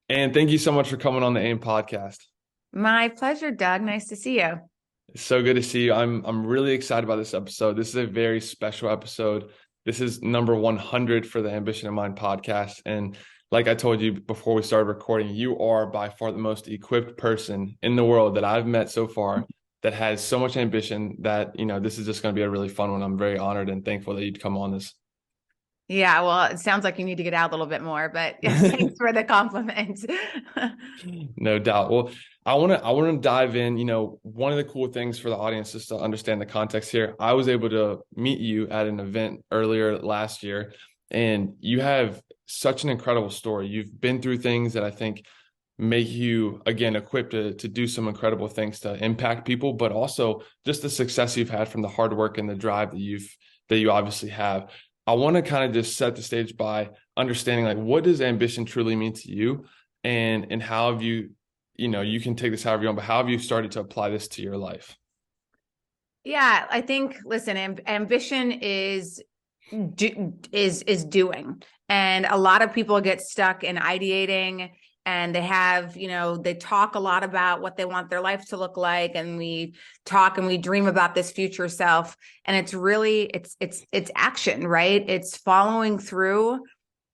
And thank you so much for coming on the AIM podcast. My pleasure, Doug. Nice to see you. It's so good to see you. I'm really excited about this episode. This is a very special episode. This is number 100 for the Ambition in Mind podcast. And like I told you before we started recording, you are by far the most equipped person in the world that I've met so far that has so much ambition that, this is just going to be a really fun one. I'm very honored and thankful that you'd come on this. Yeah, well, it sounds like you need to get out a little bit more, but yes, thanks for the compliment. No doubt. Well, I want to dive in. One of the cool things for the audience is to understand the context here. I was able to meet you at an event earlier last year, and you have such an incredible story. You've been through things that I think make you again equipped to do some incredible things to impact people, but also just the success you've had from the hard work and the drive that you obviously have. I want to kind of just set the stage by understanding like what does ambition truly mean to you, and how have you, you can take this however you want, but how have you started to apply this to your life? Yeah, I think, listen, ambition is doing. And a lot of people get stuck in ideating, and they talk a lot about what they want their life to look like, and we talk and we dream about this future self, and it's really it's action, right? It's following through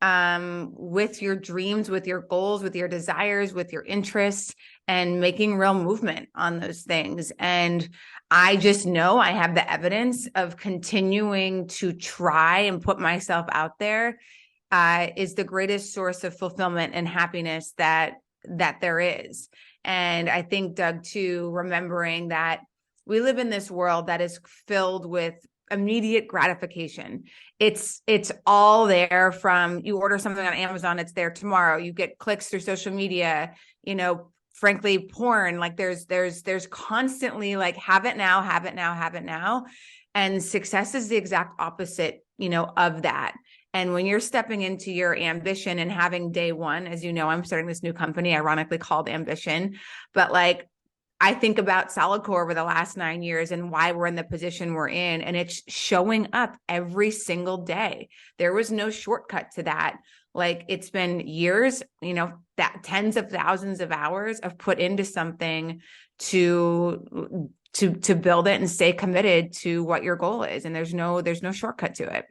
with your dreams, with your goals, with your desires, with your interests, and making real movement on those things. And I just know I have the evidence of continuing to try and put myself out there is the greatest source of fulfillment and happiness that there is. And I think, Doug, too, remembering that we live in this world that is filled with immediate gratification. It's all there. From you order something on Amazon, it's there tomorrow. You get clicks through social media, frankly, porn. Like there's constantly like have it now, have it now, have it now. And success is the exact opposite, of that. And when you're stepping into your ambition and having day one, as you know, I'm starting this new company, ironically called Ambition, but like I think about solidcore over the last 9 years and why we're in the position we're in, and it's showing up every single day. There was no shortcut to that. Like it's been years, that tens of thousands of hours of put into something to build it and stay committed to what your goal is. And there's no shortcut to it.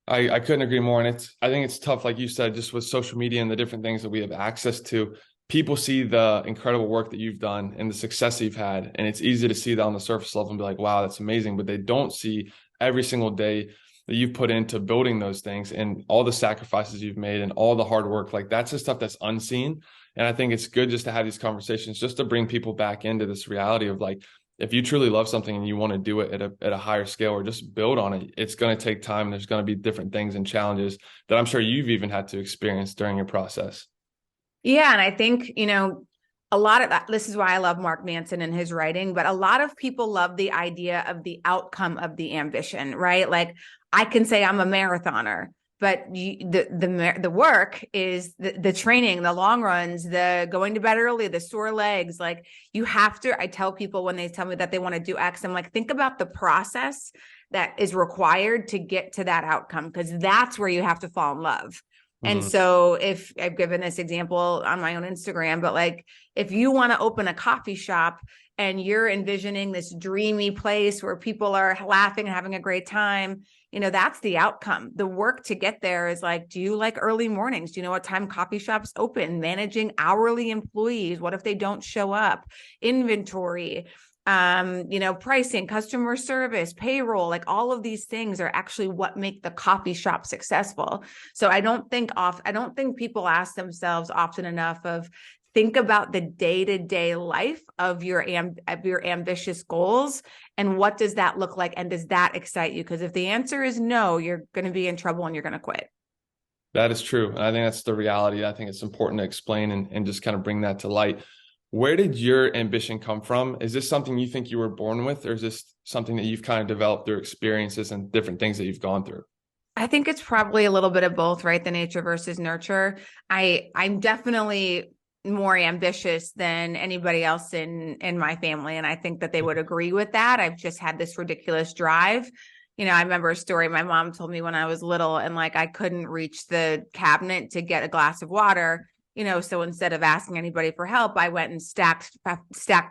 I couldn't agree more. And I think it's tough, like you said, just with social media and the different things that we have access to. People see the incredible work that you've done and the success you've had. And it's easy to see that on the surface level and be like, wow, that's amazing. But they don't see every single day that you've put into building those things and all the sacrifices you've made and all the hard work. Like that's the stuff that's unseen. And I think it's good just to have these conversations just to bring people back into this reality of like, if you truly love something and you want to do it at a higher scale or just build on it, it's going to take time. There's going to be different things and challenges that I'm sure you've even had to experience during your process. Yeah. And I think, a lot of that, this is why I love Mark Manson and his writing, but a lot of people love the idea of the outcome of the ambition, right? Like I can say I'm a marathoner, but the work is the training, the long runs, the going to bed early, the sore legs. Like you have to, I tell people when they tell me that they want to do X, I'm like, think about the process that is required to get to that outcome, because that's where you have to fall in love. And Mm. so if I've given this example on my own Instagram, but like if you want to open a coffee shop and you're envisioning this dreamy place where people are laughing and having a great time, that's the outcome. The work to get there is like, do you like early mornings? Do you know what time coffee shops open? Managing hourly employees. What if they don't show up? Inventory, pricing, customer service, payroll, like all of these things are actually what make the coffee shop successful. So I don't think people ask themselves often enough of think about the day-to-day life of your ambitious goals and what does that look like, and does that excite you? Because if the answer is no, you're going to be in trouble and you're going to quit. That is true. And I think that's the reality. I think it's important to explain and just kind of bring that to light. Where did your ambition come from? Is this something you think you were born with, or is this something that you've kind of developed through experiences and different things that you've gone through? I think it's probably a little bit of both, right? The nature versus nurture. I'm definitely more ambitious than anybody else in my family. And I think that they would agree with that. I've just had this ridiculous drive. I remember a story my mom told me when I was little, and like I couldn't reach the cabinet to get a glass of water. So instead of asking anybody for help, I went and stacked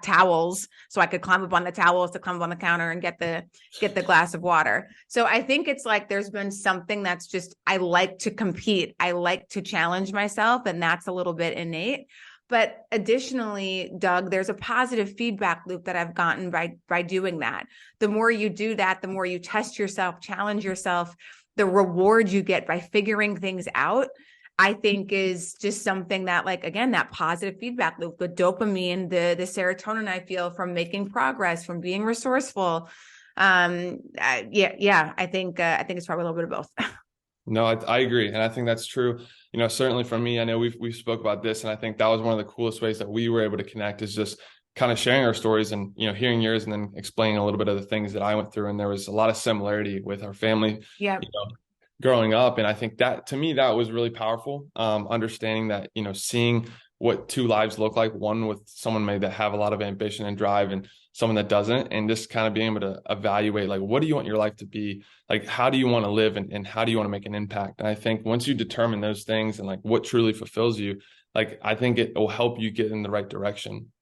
towels so I could climb up on the towels to climb up on the counter and get the glass of water. So I think it's like there's been something that's just, I like to compete. I like to challenge myself, and that's a little bit innate. But additionally, Doug, there's a positive feedback loop that I've gotten by doing that. The more you do that, the more you test yourself, challenge yourself, the reward you get by figuring things out, I think is just something that, like, again, that positive feedback loop, the dopamine, the serotonin I feel from making progress, from being resourceful. I think it's probably a little bit of both. No, I agree. And I think that's true. Certainly for me, I know we've spoke about this, and I think that was one of the coolest ways that we were able to connect, is just kind of sharing our stories and, hearing yours and then explaining a little bit of the things that I went through. And there was a lot of similarity with our family. Yeah. Growing up. And I think that, to me, that was really powerful. Understanding that, seeing what two lives look like, one with someone maybe that have a lot of ambition and drive, and someone that doesn't, and just kind of being able to evaluate, like, what do you want your life to be? Like, how do you want to live, and how do you want to make an impact? And I think once you determine those things and like what truly fulfills you, like, I think it will help you get in the right direction.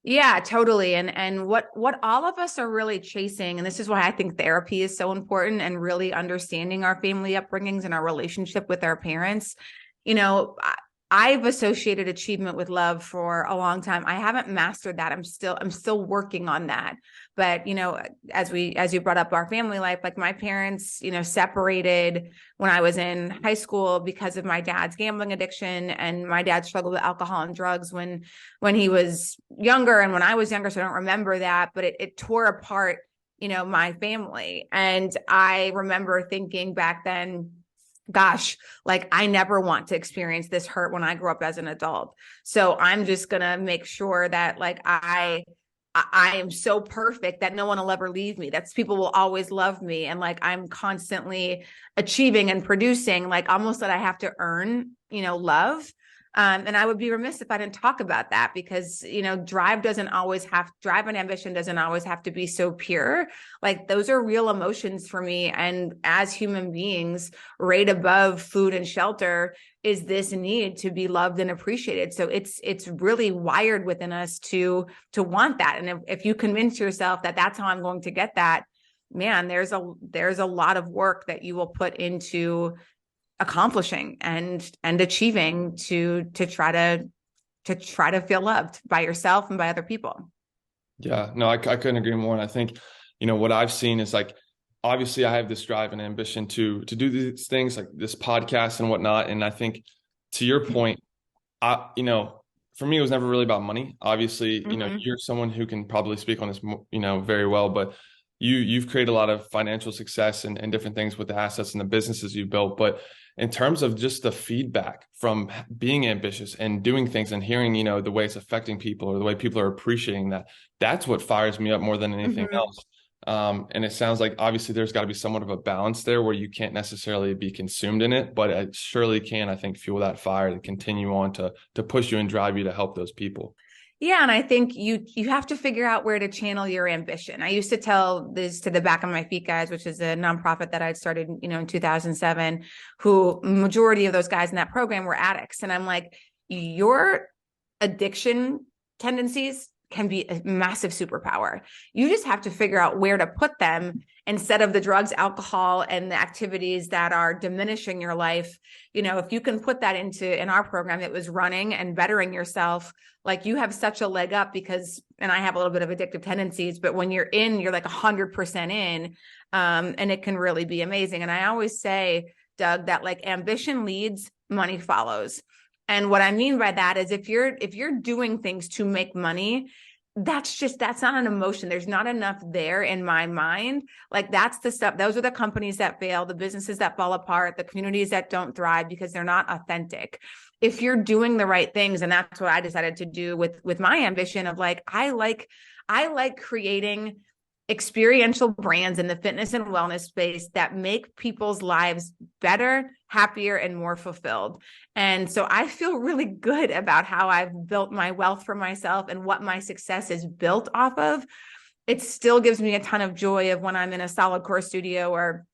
Yeah, totally. And what all of us are really chasing, and this is why I think therapy is so important, and really understanding our family upbringings and our relationship with our parents. I've associated achievement with love for a long time. I haven't mastered that. I'm still working on that. But, as you brought up our family life, like my parents, separated when I was in high school because of my dad's gambling addiction, and my dad struggled with alcohol and drugs when he was younger and when I was younger. So I don't remember that, but it tore apart, my family. And I remember thinking back then, gosh, like, I never want to experience this hurt when I grow up as an adult. So I'm just going to make sure that, like, I am so perfect that no one will ever leave me. That's, people will always love me. And like, I'm constantly achieving and producing, like, almost that I have to earn, love. And I would be remiss if I didn't talk about that, because, drive and ambition doesn't always have to be so pure. Like, those are real emotions for me. And as human beings, right above food and shelter is this need to be loved and appreciated. So it's really wired within us to want that. And if you convince yourself that that's how I'm going to get that, man, there's a lot of work that you will put into accomplishing and achieving to try to feel loved by yourself and by other people. Yeah, no, I couldn't agree more. And I think, what I've seen is, like, obviously I have this drive and ambition to do these things like this podcast and whatnot. And I think, to your point, for me, it was never really about money. Obviously, you're someone who can probably speak on this, very well, but you've created a lot of financial success and different things with the assets and the businesses you built. But in terms of just the feedback from being ambitious and doing things and hearing, the way it's affecting people, or the way people are appreciating that, that's what fires me up more than anything else. And it sounds like, obviously, there's got to be somewhat of a balance there where you can't necessarily be consumed in it, but it surely can, I think, fuel that fire to continue on to push you and drive you to help those people. Yeah. And I think you have to figure out where to channel your ambition. I used to tell this to the Back on My Feet guys, which is a nonprofit that I'd started, in 2007, who majority of those guys in that program were addicts. And I'm like, your addiction tendencies can be a massive superpower. You just have to figure out where to put them instead of the drugs, alcohol, and the activities that are diminishing your life. If you can put that in our program, it was running and bettering yourself. Like, you have such a leg up because, and I have a little bit of addictive tendencies, but when you're like 100% in, and it can really be amazing. And I always say, Doug, that, like, ambition leads, money follows. And what I mean by that is, if you're doing things to make money, that's not an emotion. There's not enough there in my mind. Like, that's the stuff. Those are the companies that fail, the businesses that fall apart, the communities that don't thrive because they're not authentic. If you're doing the right things, and that's what I decided to do with my ambition of, like, I like creating experiential brands in the fitness and wellness space that make people's lives better, happier, and more fulfilled. And so I feel really good about how I've built my wealth for myself and what my success is built off of. It still gives me a ton of joy of when I'm in a solidcore studio, or,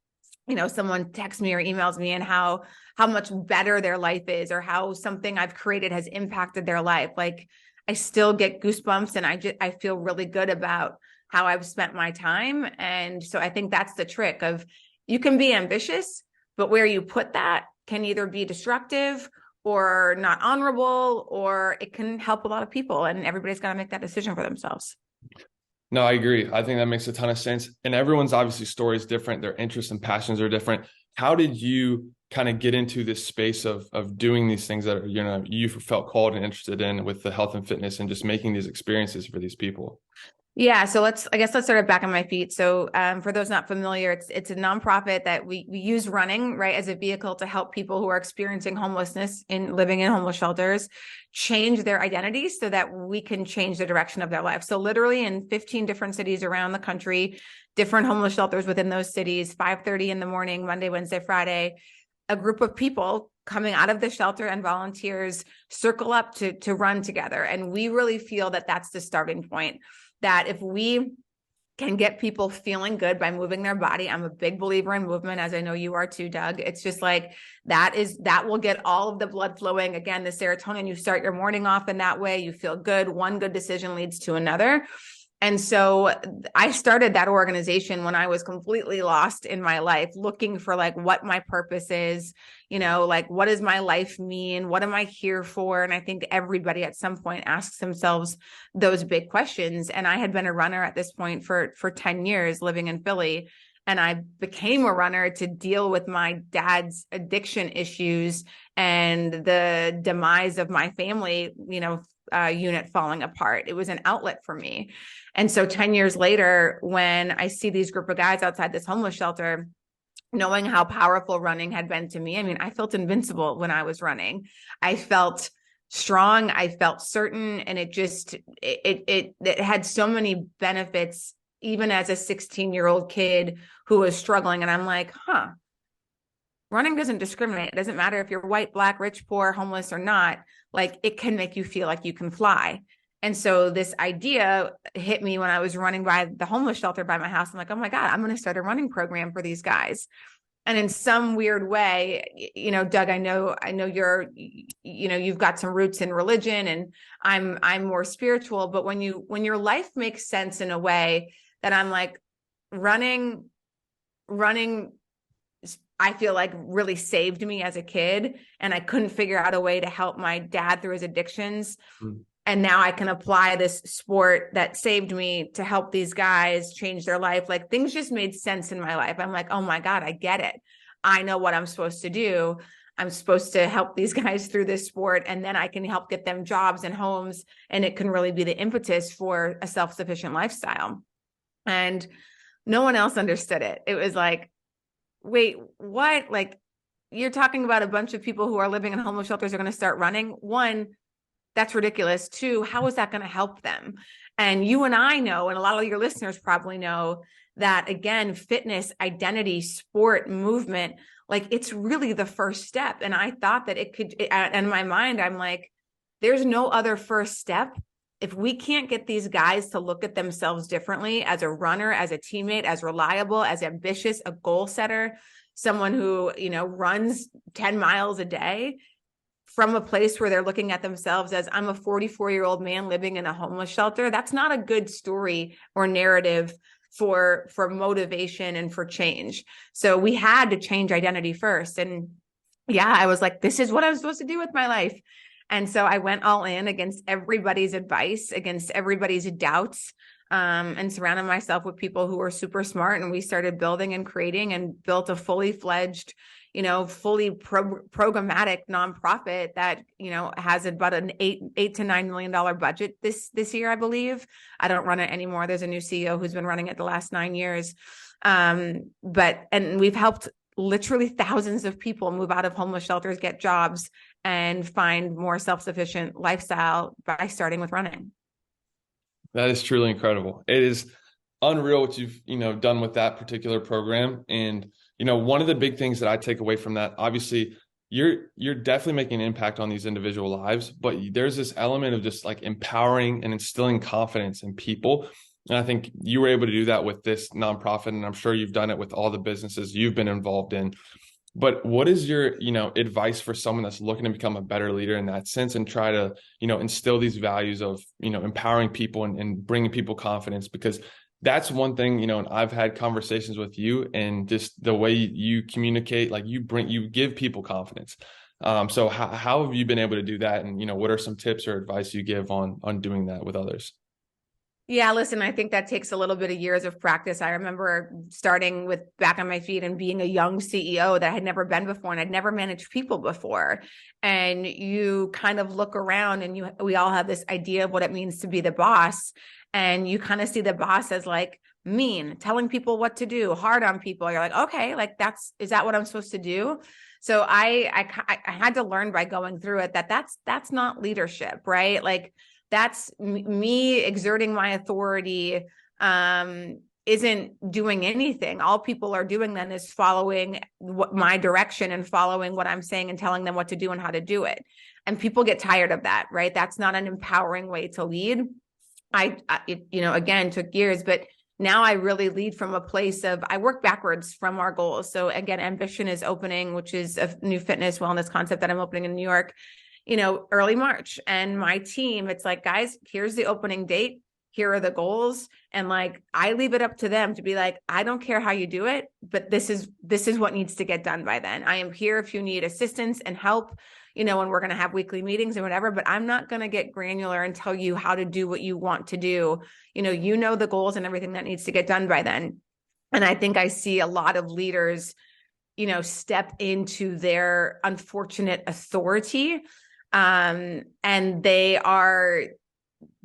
someone texts me or emails me, and how how much better their life is, or how something I've created has impacted their life. Like, I still get goosebumps, and I feel really good about how I've spent my time. And so I think that's the trick of, you can be ambitious, but where you put that can either be destructive or not honorable, or it can help a lot of people, and everybody's got to make that decision for themselves. No, I agree. I think that makes a ton of sense. And everyone's obviously story is different. Their interests and passions are different. How did you kind of get into this space of doing these things that are, you felt called and interested in with the health and fitness, and just making these experiences for these people? Yeah, so let's start it back on my feet. So for those not familiar, it's a nonprofit that we use running, right, as a vehicle to help people who are experiencing homelessness in living in homeless shelters change their identity so that we can change the direction of their life. So literally in 15 different cities around the country, different homeless shelters within those cities, 5:30 in the morning, Monday, Wednesday, Friday, a group of people coming out of the shelter and volunteers circle up to run together. And we really feel that that's the starting point. That if we can get people feeling good by moving their body, I'm a big believer in movement, as I know you are too, Doug. It's just like that will get all of the blood flowing. Again, the serotonin, you start your morning off in that way, you feel good. One good decision leads to another. And so I started that organization when I was completely lost in my life, looking for like what my purpose is, like what does my life mean? What am I here for? And I think everybody at some point asks themselves those big questions. And I had been a runner at this point for 10 years living in Philly. And I became a runner to deal with my dad's addiction issues and the demise of my family, unit falling apart. It was an outlet for me. And so 10 years later, when I see these group of guys outside this homeless shelter, knowing how powerful running had been to me, I mean, I felt invincible when I was running. I felt strong. I felt certain. And it had so many benefits, even as a 16-year-old kid who was struggling. And I'm like, running doesn't discriminate. It doesn't matter if you're white, black, rich, poor, homeless, or not. Like, it can make you feel like you can fly. And so this idea hit me when I was running by the homeless shelter by my house. I'm like, oh my God, I'm going to start a running program for these guys. And in some weird way, Doug, I know you've got some roots in religion, and I'm more spiritual, but when your life makes sense in a way that I'm like, running, I feel like really saved me as a kid, and I couldn't figure out a way to help my dad through his addictions. And now I can apply this sport that saved me to help these guys change their life. Like, things just made sense in my life. I'm like, oh my God, I get it. I know what I'm supposed to do. I'm supposed to help these guys through this sport, and then I can help get them jobs and homes. And it can really be the impetus for a self-sufficient lifestyle. And no one else understood it. It was like, wait, what? Like, you're talking about a bunch of people who are living in homeless shelters are going to start running. One, that's ridiculous. Two, how is that going to help them? And you and I know, and a lot of your listeners probably know, that again, fitness, identity, sport, movement, like, it's really the first step. And I thought that it could, in my mind, I'm like, there's no other first step. If we can't get these guys to look at themselves differently as a runner, as a teammate, as reliable, as ambitious, a goal setter, someone who, runs 10 miles a day, from a place where they're looking at themselves as, I'm a 44-year-old man living in a homeless shelter, that's not a good story or narrative for motivation and for change. So we had to change identity first. And yeah, I was like, this is what I'm supposed to do with my life. And so I went all in against everybody's advice, against everybody's doubts, and surrounded myself with people who were super smart. And we started building and creating and built a fully fledged, fully programmatic nonprofit that, has about an $8 to $9 million budget this year, I believe. I don't run it anymore. There's a new CEO who's been running it the last 9 years. And we've helped literally thousands of people move out of homeless shelters, get jobs, and find more self-sufficient lifestyle by starting with running. That is truly incredible. It is unreal what you've, done with that particular program. And, one of the big things that I take away from that, obviously you're definitely making an impact on these individual lives, but there's this element of just like empowering and instilling confidence in people. And I think you were able to do that with this nonprofit, and I'm sure you've done it with all the businesses you've been involved in. But what is your, advice for someone that's looking to become a better leader in that sense and try to, instill these values of, empowering people and bringing people confidence? Because that's one thing, and I've had conversations with you and just the way you communicate, like you give people confidence. So how have you been able to do that? And, what are some tips or advice you give on doing that with others? Yeah, listen, I think that takes a little bit of years of practice. I remember starting with back on my feet and being a young CEO that I had never been before, and I'd never managed people before. And you kind of look around and we all have this idea of what it means to be the boss. And you kind of see the boss as like mean, telling people what to do, hard on people. You're like, okay, like is that what I'm supposed to do? So I had to learn by going through it that that's not leadership, right? Like, that's me exerting my authority, isn't doing anything. All people are doing then is following my direction and following what I'm saying and telling them what to do and how to do it. And people get tired of that, right? That's not an empowering way to lead. Again, took years, but now I really lead from a place of, I work backwards from our goals. So again, Ambition is opening, which is a new fitness wellness concept that I'm opening in New York, early March. And my team, it's like, guys, here's the opening date. Here are the goals. And like, I leave it up to them to be like, I don't care how you do it, but this is what needs to get done by then. I am here if you need assistance and help, and we're going to have weekly meetings and whatever, but I'm not going to get granular and tell you how to do what you want to do. The goals and everything that needs to get done by then. And I think I see a lot of leaders, step into their unfortunate authority. And they are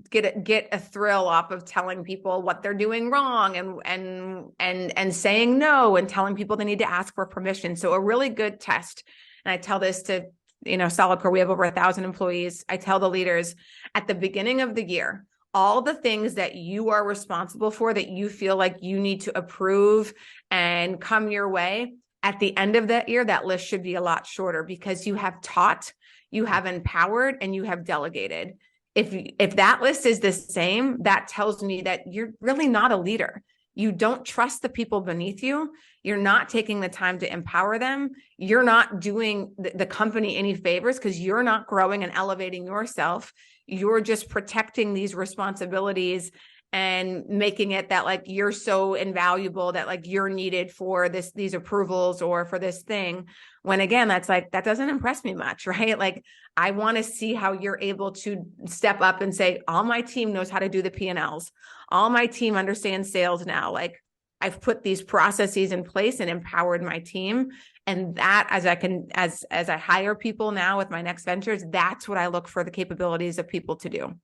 get a thrill off of telling people what they're doing wrong and saying no and telling people they need to ask for permission. So a really good test. And I tell this to, solidcore, we have over 1,000 employees. I tell the leaders at the beginning of the year, all the things that you are responsible for that you feel like you need to approve and come your way. At the end of that year, that list should be a lot shorter because you have taught, you have empowered, and you have delegated. If that list is the same, that tells me that you're really not a leader. You don't trust the people beneath you. You're not taking the time to empower them. You're not doing the company any favors because you're not growing and elevating yourself. You're just protecting these responsibilities and making it that like you're so invaluable that like you're needed for these approvals or for this thing, when again that's like, that doesn't impress me much, right? Like I want to see how you're able to step up and say, all my team knows how to do the P&Ls, all my team understands sales now, like I've put these processes in place and empowered my team. And that as I hire people now with my next ventures, that's what I look for the capabilities of people to do.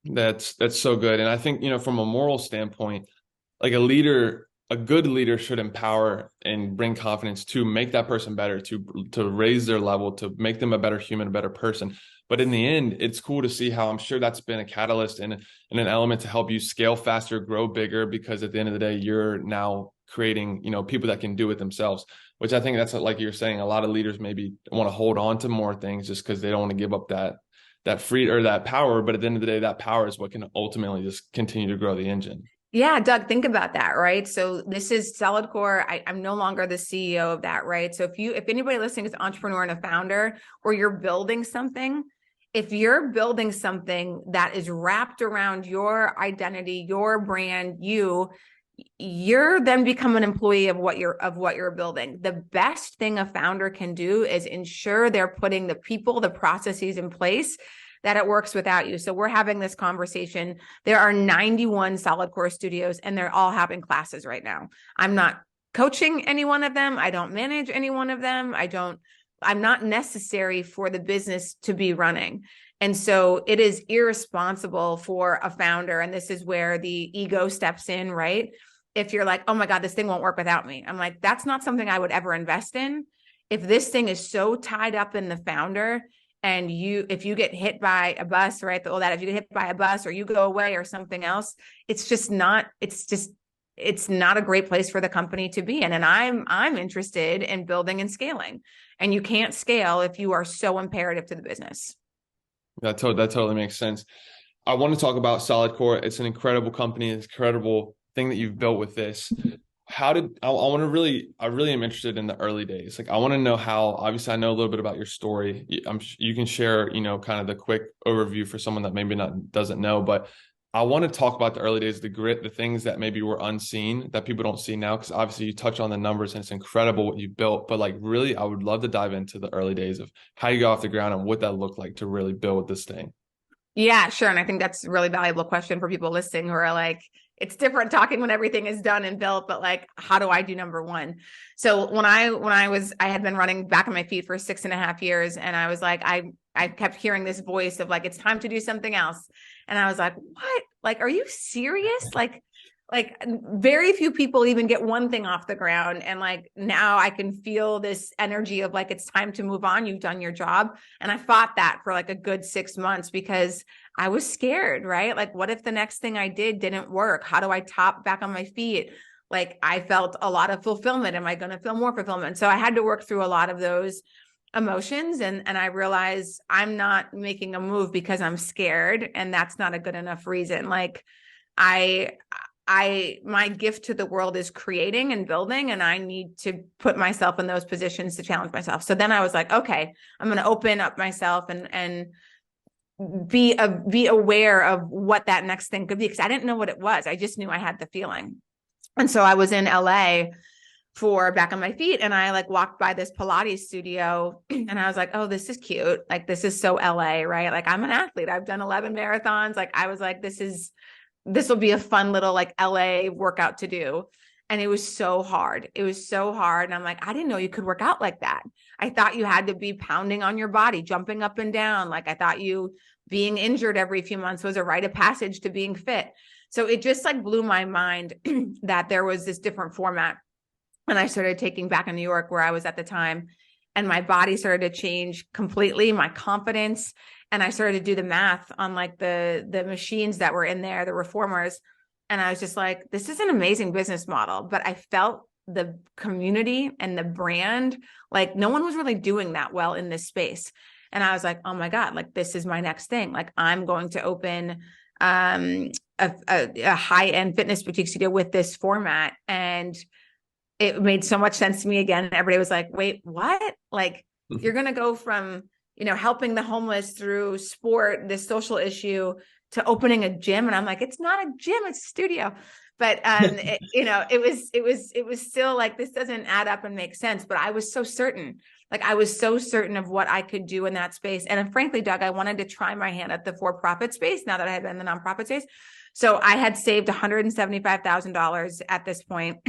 That's so good. And I think, from a moral standpoint, like a good leader should empower and bring confidence to make that person better, to raise their level, to make them a better human, a better person. But in the end, it's cool to see how I'm sure that's been a catalyst and an element to help you scale faster, grow bigger, because at the end of the day, you're now creating, people that can do it themselves, which I think that's like you're saying, a lot of leaders maybe want to hold on to more things just because they don't want to give up that free or that power. But at the end of the day, that power is what can ultimately just continue to grow the engine. Yeah, Doug, think about that, right? So this is solidcore. I'm no longer the CEO of that, right? So if anybody listening is an entrepreneur and a founder, or you're building something, if you're building something that is wrapped around your identity, your brand, you're then become an employee of what you're building. The best thing a founder can do is ensure they're putting the people, the processes in place that it works without you. So we're having this conversation. There are 91 solidcore studios and they're all having classes right now. I'm not coaching any one of them. I don't manage any one of them. I'm not necessary for the business to be running. And so it is irresponsible for a founder. And this is where the ego steps in, right? If you're like, oh my God, this thing won't work without me. I'm like, that's not something I would ever invest in. If this thing is so tied up in the founder, and if you get hit by a bus, right? If you get hit by a bus or you go away or something else, it's not a great place for the company to be in. And I'm interested in building and scaling. And you can't scale if you are so imperative to the business. That totally makes sense. I want to talk about solidcore. It's an incredible company. It's an incredible thing that you've built with this. how did I want to really I really am interested in the early days. Like I want to know how, obviously I know a little bit about your story. You can share, kind of the quick overview for someone that maybe not doesn't know, but I want to talk about the early days, the grit, the things that maybe were unseen that people don't see now. Because obviously you touch on the numbers and it's incredible what you built. But like really, I would love to dive into the early days of how you got off the ground and what that looked like to really build this thing. Yeah, sure. And I think that's a really valuable question for people listening who are like, it's different talking when everything is done and built, but like, how do I do number one? So I had been running back on my feet for 6.5 years, and I was like, I kept hearing this voice of like, it's time to do something else. And I was like, what? Like, are you serious? Like very few people even get one thing off the ground. And like, now I can feel this energy of like, it's time to move on. You've done your job. And I fought that for like a good 6 months because I was scared, right? Like, what if the next thing I did didn't work? How do I top back on my feet? Like, I felt a lot of fulfillment. Am I going to feel more fulfillment? So I had to work through a lot of those emotions. And I realized I'm not making a move because I'm scared. And that's not a good enough reason. Like, my gift to the world is creating and building, and I need to put myself in those positions to challenge myself. So then I was like, okay, I'm going to open up myself and be aware of what that next thing could be. Cause I didn't know what it was. I just knew I had the feeling. And so I was in LA for Back on My Feet, and I like walked by this Pilates studio and I was like, oh, this is cute. Like, this is so LA, right? Like, I'm an athlete. I've done 11 marathons. Like, I was like, this will be a fun little like LA workout to do. And it was so hard. It was so hard. And I'm like, I didn't know you could work out like that. I thought you had to be pounding on your body, jumping up and down. Like, I thought you being injured every few months was a rite of passage to being fit. So it just like blew my mind that there was this different format. And I started taking Back in New York, where I was at the time, and my body started to change completely, my confidence. And I started to do the math on like the machines that were in there, the reformers. And I was just like, this is an amazing business model. But I felt the community and the brand, like no one was really doing that well in this space. And I was like, oh my God, like this is my next thing. Like, I'm going to open a high-end fitness boutique studio with this format. And it made so much sense to me again. Everybody was like, wait, what? Like, you're going to go from, helping the homeless through sport, this social issue, to opening a gym. And I'm like, it's not a gym, it's a studio. But, it was still like, this doesn't add up and make sense. But I was so certain, of what I could do in that space. And frankly, Doug, I wanted to try my hand at the for-profit space now that I had been in the nonprofit space. So I had saved $175,000 at this point.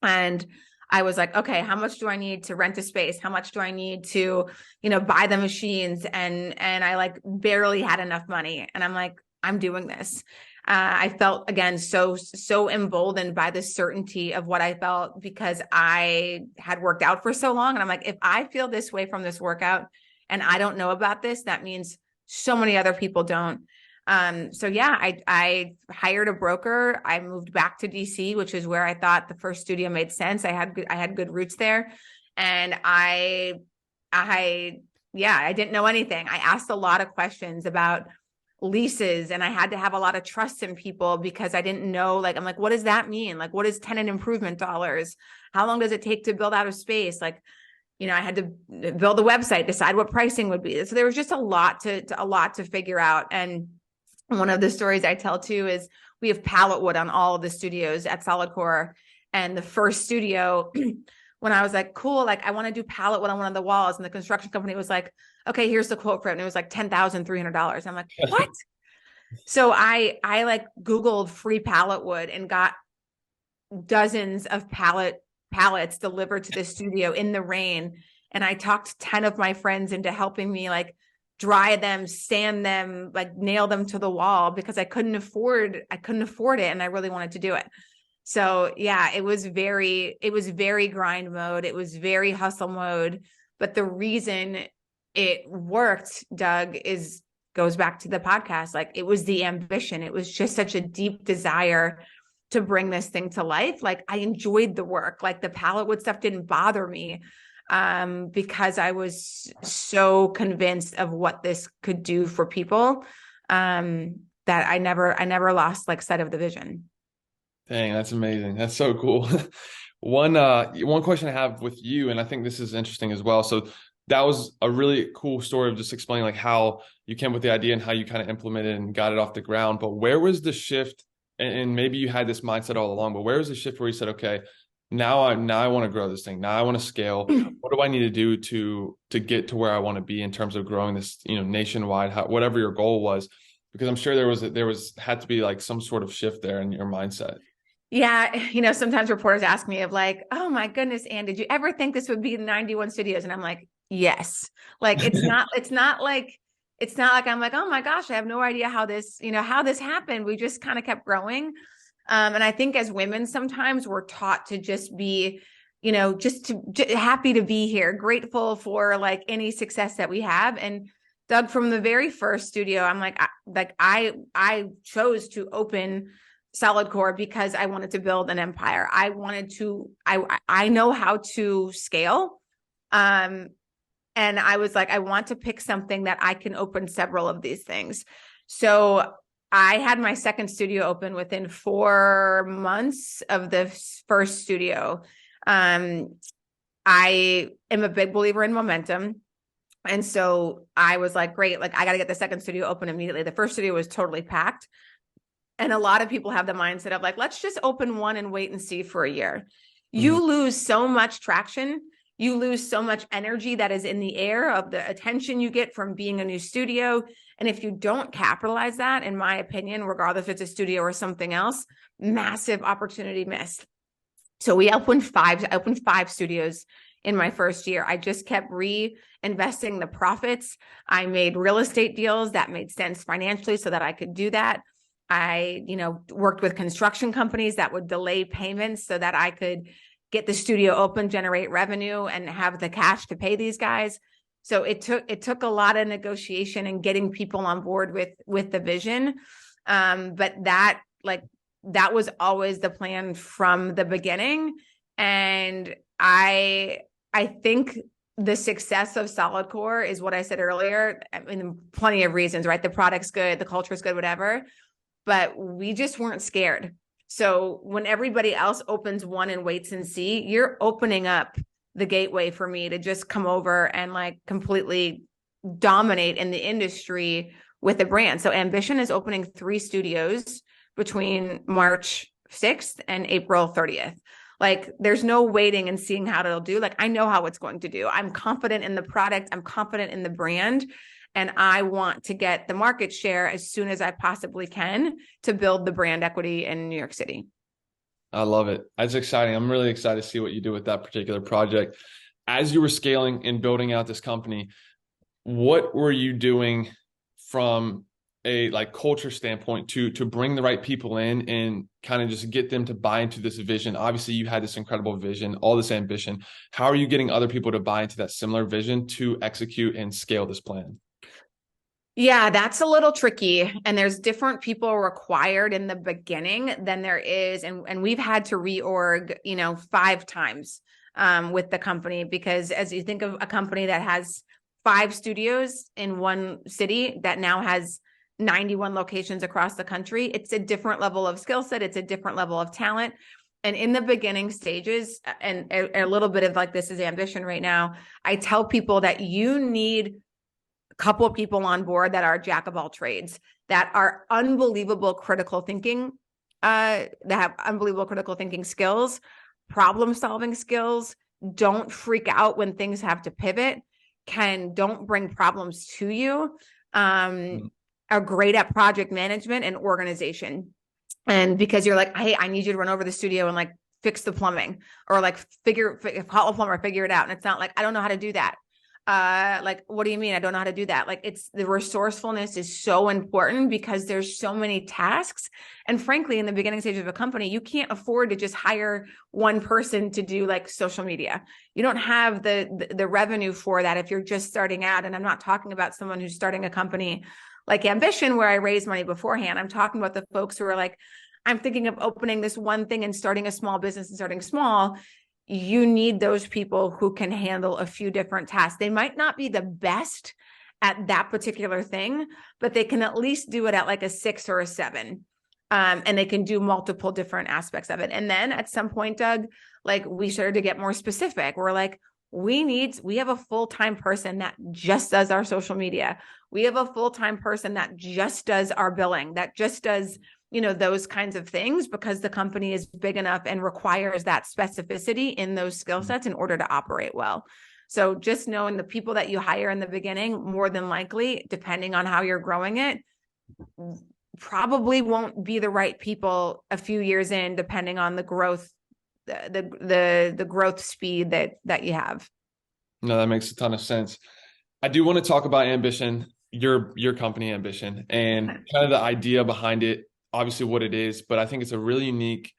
And I was like, okay, how much do I need to rent a space? How much do I need to, buy the machines? And I like barely had enough money. And I'm like, I'm doing this. I felt again, so emboldened by the certainty of what I felt because I had worked out for so long. And I'm like, if I feel this way from this workout and I don't know about this, that means so many other people don't. So yeah, I hired a broker. I moved back to DC, which is where I thought the first studio made sense. I had good roots there, and I didn't know anything. I asked a lot of questions about leases, and I had to have a lot of trust in people because I didn't know, like, I'm like, what does that mean? Like, what is tenant improvement dollars? How long does it take to build out a space? Like, I had to build the website, decide what pricing would be. So there was just a lot to figure out. And one of the stories I tell too is we have pallet wood on all of the studios at Solidcore. And the first studio, when I was like, cool, like I want to do pallet wood on one of the walls. And the construction company was like, okay, here's the quote for it. And it was like $10,300. I'm like, what? So I like Googled free pallet wood and got dozens of pallets delivered to the studio in the rain. And I talked 10 of my friends into helping me like dry them, sand them, like nail them to the wall because I couldn't afford it. And I really wanted to do it. So yeah, it was very grind mode. It was very hustle mode. But the reason it worked, Doug, goes back to the podcast. Like, it was the ambition. It was just such a deep desire to bring this thing to life. Like, I enjoyed the work. Like, the pallet wood stuff didn't bother me because I was so convinced of what this could do for people that I never lost like sight of the vision. Dang, that's amazing. That's so cool. One question I have with you, and I think this is interesting as well. So that was a really cool story of just explaining like how you came with the idea and how you kind of implemented and got it off the ground. But where was the shift? And maybe you had this mindset all along, but where was the shift where you said, okay, now I want to grow this thing. Now I want to scale. What do I need to do to get to where I want to be in terms of growing this, nationwide, whatever your goal was? Because I'm sure there was had to be like some sort of shift there in your mindset. Yeah, sometimes reporters ask me of like, "Oh my goodness, Anne, did you ever think this would be 91 studios?" And I'm like, "Yes." Like it's not like I'm like, "Oh my gosh, I have no idea how this happened." We just kind of kept growing. And I think as women, sometimes we're taught to just be, just happy to be here, grateful for like any success that we have. And Doug, from the very first studio, I'm like, I chose to open solidcore because I wanted to build an empire. I know how to scale. And I was like, I want to pick something that I can open several of these things. So I had my second studio open within 4 months of the first studio. I am a big believer in momentum. And so I was like, great, like I got to get the second studio open immediately. The first studio was totally packed. And a lot of people have the mindset of like, let's just open one and wait and see for a year. Mhm. You lose so much traction. You lose so much energy that is in the air of the attention you get from being a new studio. And if you don't capitalize that, in my opinion, regardless if it's a studio or something else, massive opportunity missed. So I opened five studios in my first year. I just kept reinvesting the profits. I made real estate deals that made sense financially so that I could do that. I, worked with construction companies that would delay payments so that I could get the studio open, generate revenue, and have the cash to pay these guys. So it took a lot of negotiation and getting people on board with the vision. But that was always the plan from the beginning. And I think the success of solidcore is what I said earlier. I mean, plenty of reasons, right? The product's good, the culture is good, whatever. But we just weren't scared. So when everybody else opens one and waits and see, you're opening up the gateway for me to just come over and like completely dominate in the industry with the brand. So Ambition is opening 3 studios between March 6th and April 30th. Like there's no waiting and seeing how it'll do. Like I know how it's going to do. I'm confident in the product. I'm confident in the brand. And I want to get the market share as soon as I possibly can to build the brand equity in New York City. I love it. That's exciting. I'm really excited to see what you do with that particular project. As you were scaling and building out this company, what were you doing from a like culture standpoint to bring the right people in and kind of just get them to buy into this vision? Obviously, you had this incredible vision, all this ambition. How are you getting other people to buy into that similar vision to execute and scale this plan? Yeah, that's a little tricky. And there's different people required in the beginning than there is. And we've had to reorg, 5 times with the company, because as you think of a company that has 5 studios in one city that now has 91 locations across the country, it's a different level of skill set. It's a different level of talent. And in the beginning stages, and a little bit of like this is Ambition right now, I tell people that you need couple of people on board that are jack of all trades, that are unbelievable critical thinking, that have unbelievable critical thinking skills, problem solving skills, don't freak out when things have to pivot, don't bring problems to you, are great at project management and organization. And because you're like, hey, I need you to run over the studio and like fix the plumbing, or like call a plumber, figure it out. And it's not like, I don't know how to do that. Like, what do you mean? I don't know how to do that. Like it's the resourcefulness is so important because there's so many tasks. And frankly, in the beginning stage of a company, you can't afford to just hire one person to do like social media. You don't have the revenue for that if you're just starting out. And I'm not talking about someone who's starting a company like Ambition, where I raised money beforehand. I'm talking about the folks who are like, I'm thinking of opening this one thing and starting a small business and starting small. You need those people who can handle a few different tasks. They might not be the best at that particular thing, but they can at least do it at like a 6 or a 7. And they can do multiple different aspects of it. And then at some point, Doug, like we started to get more specific. We're like, we have a full-time person that just does our social media. We have a full-time person that just does our billing, that just does, those kinds of things, because the company is big enough and requires that specificity in those skill sets in order to operate well. So just knowing the people that you hire in the beginning, more than likely, depending on how you're growing it, probably won't be the right people a few years in, depending on the growth, the growth speed that you have. No, that makes a ton of sense. I do want to talk about Ambition, your company Ambition, and kind of the idea behind it, obviously what it is, but I think it's a really unique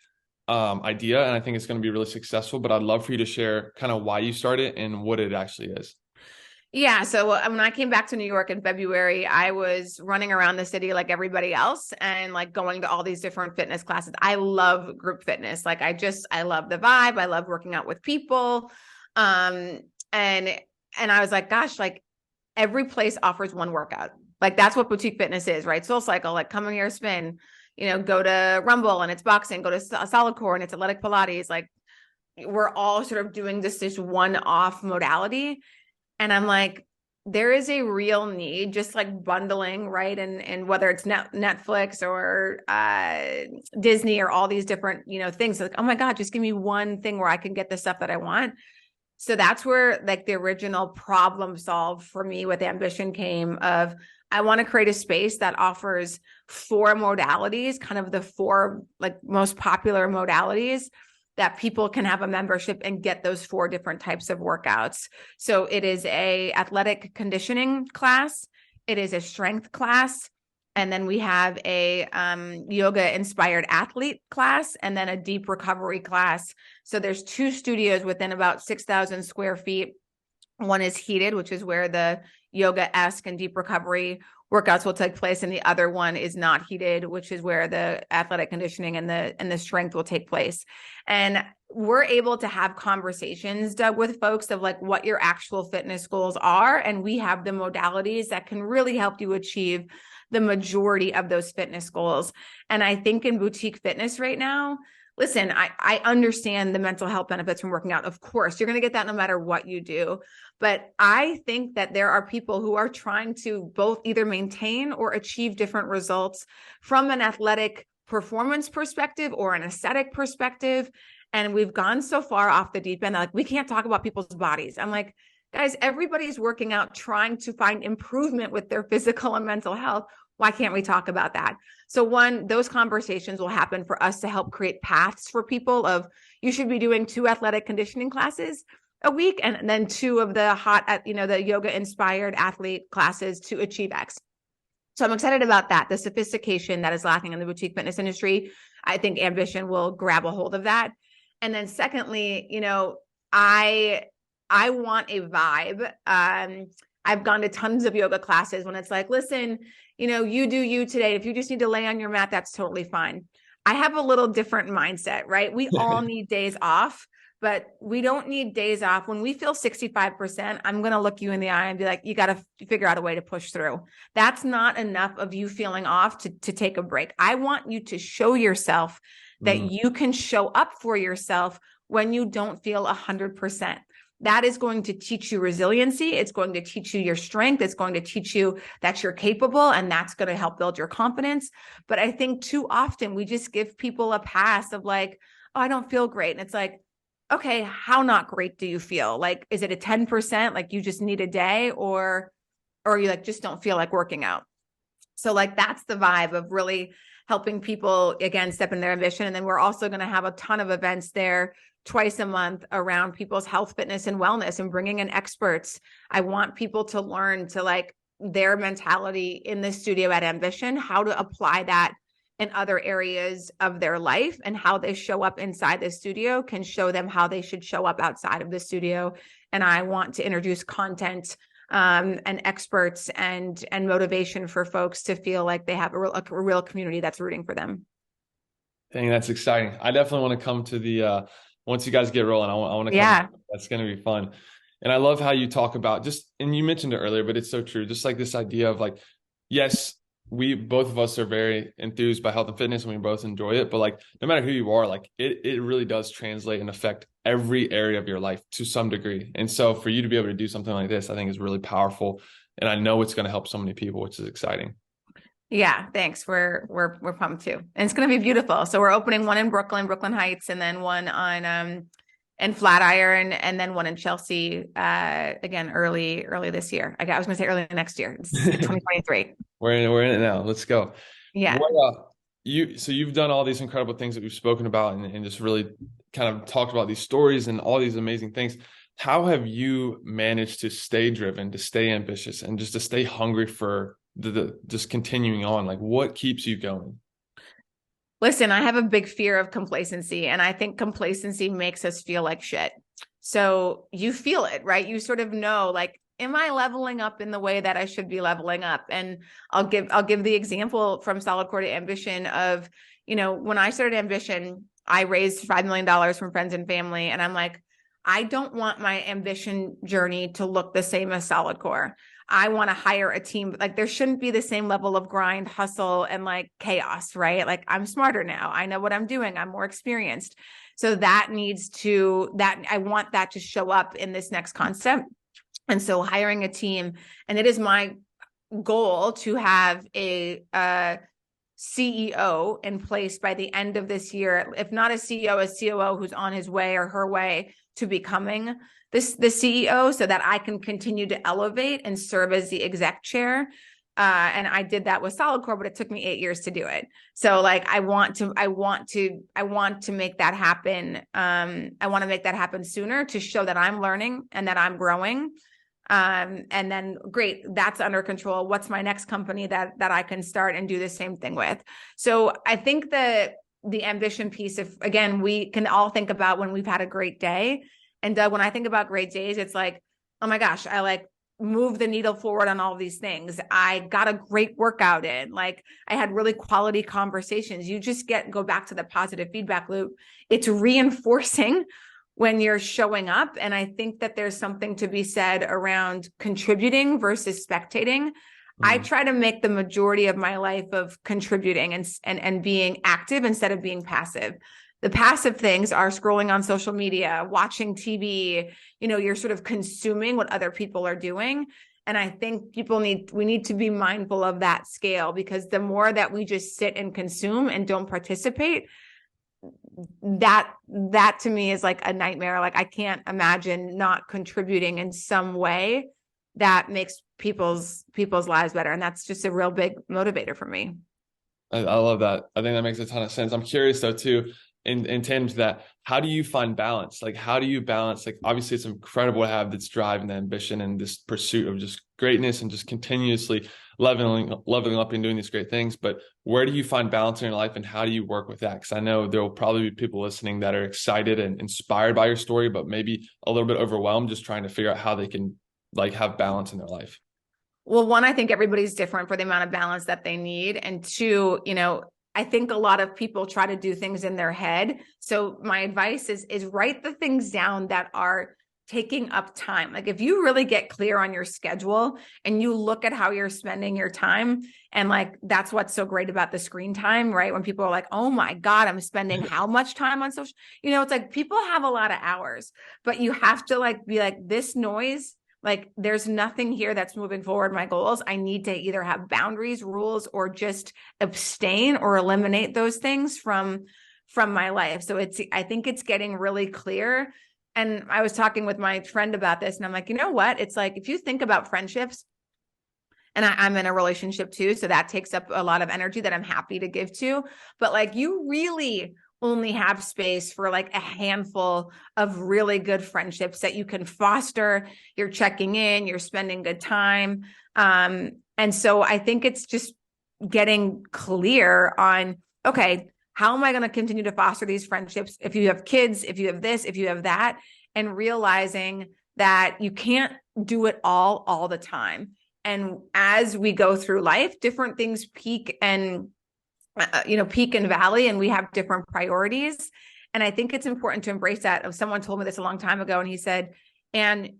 idea, and I think it's going to be really successful. But I'd love for you to share kind of why you started and what it actually is. Yeah. So when I came back to New York in February, I was running around the city like everybody else and like going to all these different fitness classes. I love group fitness. Like I love the vibe. I love working out with people. And I was like, gosh, like every place offers one workout. Like that's what boutique fitness is, right? SoulCycle, like come here, spin, go to Rumble and it's boxing, go to solidcore and it's athletic Pilates. Like we're all sort of doing this one-off modality. And I'm like, there is a real need, just like bundling, right? And whether it's Netflix or Disney or all these different, things, like, oh my God, just give me one thing where I can get the stuff that I want. So that's where like the original problem solved for me with Ambition came of, I want to create a space that offers 4 modalities, kind of the 4 like most popular modalities that people can have a membership and get those 4 different types of workouts. So it is a athletic conditioning class, it is a strength class, and then we have a yoga inspired athlete class, and then a deep recovery class. So there's 2 studios within about 6,000 square feet. One is heated, which is where the yoga-esque and deep recovery workouts will take place, and the other one is not heated, which is where the athletic conditioning and the strength will take place. And we're able to have conversations, Doug, with folks of like what your actual fitness goals are, and we have the modalities that can really help you achieve the majority of those fitness goals. And I think in boutique fitness right now, listen, I understand the mental health benefits from working out. Of course, you're going to get that no matter what you do. But I think that there are people who are trying to both either maintain or achieve different results from an athletic performance perspective or an aesthetic perspective. And we've gone so far off the deep end, like we can't talk about people's bodies. I'm like, guys, everybody's working out, trying to find improvement with their physical and mental health. Why can't we talk about that? So one, those conversations will happen for us to help create paths for people of, you should be doing 2 athletic conditioning classes a week, and then 2 of the the yoga inspired athlete classes to achieve X. So I'm excited about that. The sophistication that is lacking in the boutique fitness industry, I think Ambition will grab a hold of that. And then secondly, I want a vibe. I've gone to tons of yoga classes when it's like, listen, you do you today. If you just need to lay on your mat, that's totally fine. I have a little different mindset, right? We all need days off, but we don't need days off. When we feel 65%, I'm going to look you in the eye and be like, you got to figure out a way to push through. That's not enough of you feeling off to take a break. I want you to show yourself that you can show up for yourself when you don't feel 100%. That is going to teach you resiliency. It's going to teach you your strength. It's going to teach you that you're capable, and that's going to help build your confidence. But I think too often we just give people a pass of like, oh, I don't feel great. And it's like, okay, how not great do you feel? Like, is it a 10%? Like you just need a day, or you like just don't feel like working out? So like, that's the vibe of really helping people, again, step in their ambition. And then we're also going to have a ton of events there twice a month around people's health, fitness, and wellness, and bringing in experts. I want people to learn to like their mentality in the studio at Ambition, how to apply that in other areas of their life, and how they show up inside the studio can show them how they should show up outside of the studio. And I want to introduce content and experts and motivation for folks to feel like they have a real community that's rooting for them. Dang, that's exciting. I definitely want to come to the once you guys get rolling. I want to come. Yeah. That's going to be fun. And I love how you talk about and you mentioned it earlier, but it's so true. Just like this idea of like, yes, we both of us are very enthused by health and fitness and we both enjoy it. But like no matter who you are, like it really does translate and affect every area of your life to some degree. And so for you to be able to do something like this, I think is really powerful. And I know it's going to help so many people, which is exciting. Yeah, thanks. We're pumped too. And it's gonna be beautiful. So we're opening one in Brooklyn, Brooklyn Heights, and then one on in Flatiron, and then one in Chelsea again early this year. I was gonna say early next year. It's 2023. We're in it now. Let's go. Yeah. What you've done all these incredible things that we've spoken about and just really kind of talked about these stories and all these amazing things. How have you managed to stay driven, to stay ambitious, and just to stay hungry for the just continuing on? Like what keeps you going? Listen, I have a big fear of complacency, and I think complacency makes us feel like shit. So you feel it, right? You sort of know, like, am I leveling up in the way that I should be leveling up? And I'll give the example from solidcore to ambition of, when I started Ambition, I raised $5 million from friends and family. And I'm like, I don't want my ambition journey to look the same as solidcore. I want to hire a team. Like there shouldn't be the same level of grind, hustle, and like chaos, right? Like I'm smarter now. I know what I'm doing. I'm more experienced. So that I want that to show up in this next concept. And so hiring a team, and it is my goal to have a CEO in place by the end of this year. If not a CEO, a COO who's on his way or her way to becoming the CEO, so that I can continue to elevate and serve as the exec chair. And I did that with solidcore, but it took me 8 years to do it. So like, I want to make that happen. I want to make that happen sooner to show that I'm learning and that I'm growing. And then great, that's under control. What's my next company that I can start and do the same thing with? So I think the ambition piece, if again, we can all think about when we've had a great day. And Doug, when I think about great days, it's like, oh my gosh, I like move the needle forward on all these things. I got a great workout in, like I had really quality conversations. You just go back to the positive feedback loop. It's reinforcing when you're showing up. And I think that there's something to be said around contributing versus spectating. I try to make the majority of my life of contributing and being active instead of being passive. The passive things are scrolling on social media, watching TV, you're sort of consuming what other people are doing. And I think we need to be mindful of that scale, because the more that we just sit and consume and don't participate, that to me is like a nightmare. Like I can't imagine not contributing in some way that makes people's lives better. And that's just a real big motivator for me. I love that. I think that makes a ton of sense. I'm curious though too, in tandem to that, how do you find balance? Like how do you balance, like obviously it's incredible to have this drive and the ambition and this pursuit of just greatness and just continuously leveling up and doing these great things. But where do you find balance in your life and how do you work with that? Because I know there will probably be people listening that are excited and inspired by your story, but maybe a little bit overwhelmed, just trying to figure out how they can like have balance in their life. Well, one, I think everybody's different for the amount of balance that they need. And two, I think a lot of people try to do things in their head. So my advice is write the things down that are taking up time. Like if you really get clear on your schedule and you look at how you're spending your time, and like, that's what's so great about the screen time, right? When people are like, oh my God, I'm spending how much time on social, it's like people have a lot of hours, but you have to like, be like, this noise, like there's nothing here that's moving forward my goals. I need to either have boundaries, rules, or just abstain or eliminate those things from my life. So I think it's getting really clear. And I was talking with my friend about this, and I'm like, you know what? It's like, if you think about friendships, and I'm in a relationship too, so that takes up a lot of energy that I'm happy to give to, but like you really only have space for like a handful of really good friendships that you can foster. You're checking in, you're spending good time. And so I think it's just getting clear on, okay, how am I going to continue to foster these friendships? If you have kids, if you have this, if you have that, and realizing that you can't do it all the time. And as we go through life, different things peak and valley, and we have different priorities. And I think it's important to embrace that. Someone told me this a long time ago, and he said, and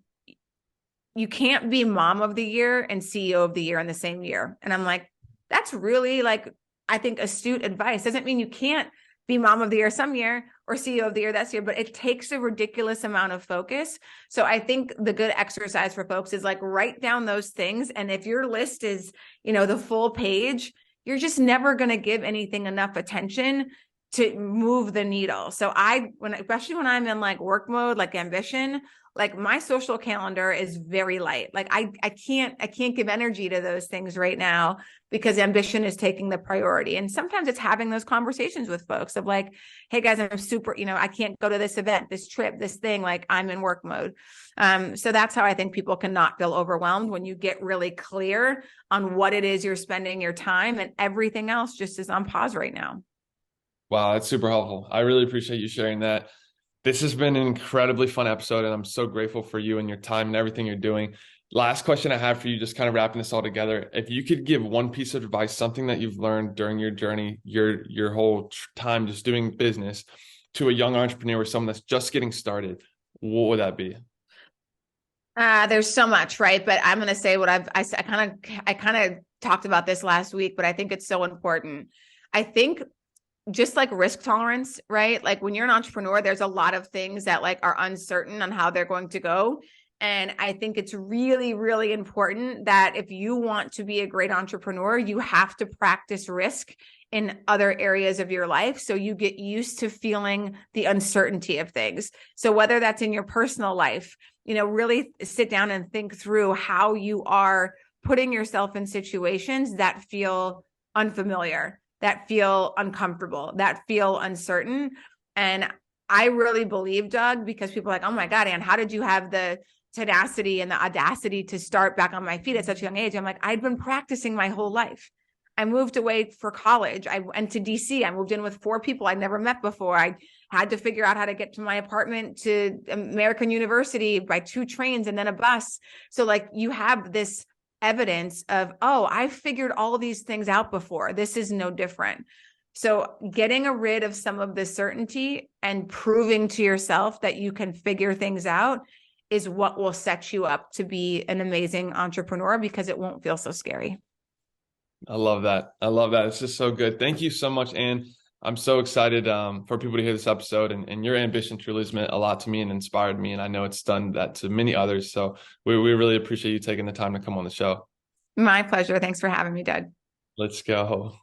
you can't be mom of the year and CEO of the year in the same year. And I'm like, That's really like, I think, astute advice. Doesn't mean you can't be mom of the year some year or CEO of the year this year, but it takes a ridiculous amount of focus. So I think the good exercise for folks is like write down those things. And if your list is, the full page, you're just never going to give anything enough attention to move the needle. So especially when I'm in like work mode, like Ambition, like my social calendar is very light. Like I can't give energy to those things right now because Ambition is taking the priority. And sometimes it's having those conversations with folks of like, hey guys, I'm super, I can't go to this event, this trip, this thing, like I'm in work mode. So that's how I think people can not feel overwhelmed when you get really clear on what it is you're spending your time, and everything else just is on pause right now. Wow, that's super helpful. I really appreciate you sharing that. This has been an incredibly fun episode, and I'm so grateful for you and your time and everything you're doing. Last question I have for you, just kind of wrapping this all together. If you could give one piece of advice, something that you've learned during your journey, your whole time just doing business, to a young entrepreneur or someone that's just getting started, what would that be? There's so much, right? But I'm going to say what I kind of talked about this last week, but I think it's so important. I think just like risk tolerance, right? Like when you're an entrepreneur, there's a lot of things that like are uncertain on how they're going to go. And I think it's really, really important that if you want to be a great entrepreneur, you have to practice risk in other areas of your life. So you get used to feeling the uncertainty of things. So whether that's in your personal life, really sit down and think through how you are putting yourself in situations that feel unfamiliar, that feel uncomfortable, that feel uncertain. And I really believe, Doug, because people are like, oh my God, Anne, how did you have the tenacity and the audacity to start back on my feet at such a young age? I'm like, I'd been practicing my whole life. I moved away for college. I went to DC. I moved in with 4 people I'd never met before. I had to figure out how to get to my apartment to American University by 2 trains and then a bus. So like you have this evidence of, oh, I figured all these things out before. This is no different. So getting rid of some of the certainty and proving to yourself that you can figure things out is what will set you up to be an amazing entrepreneur, because it won't feel so scary. I love that. I love that. It's just so good. Thank you so much, Anne. I'm so excited for people to hear this episode, and your ambition truly has meant a lot to me and inspired me. And I know it's done that to many others. So we really appreciate you taking the time to come on the show. My pleasure. Thanks for having me, Doug. Let's go.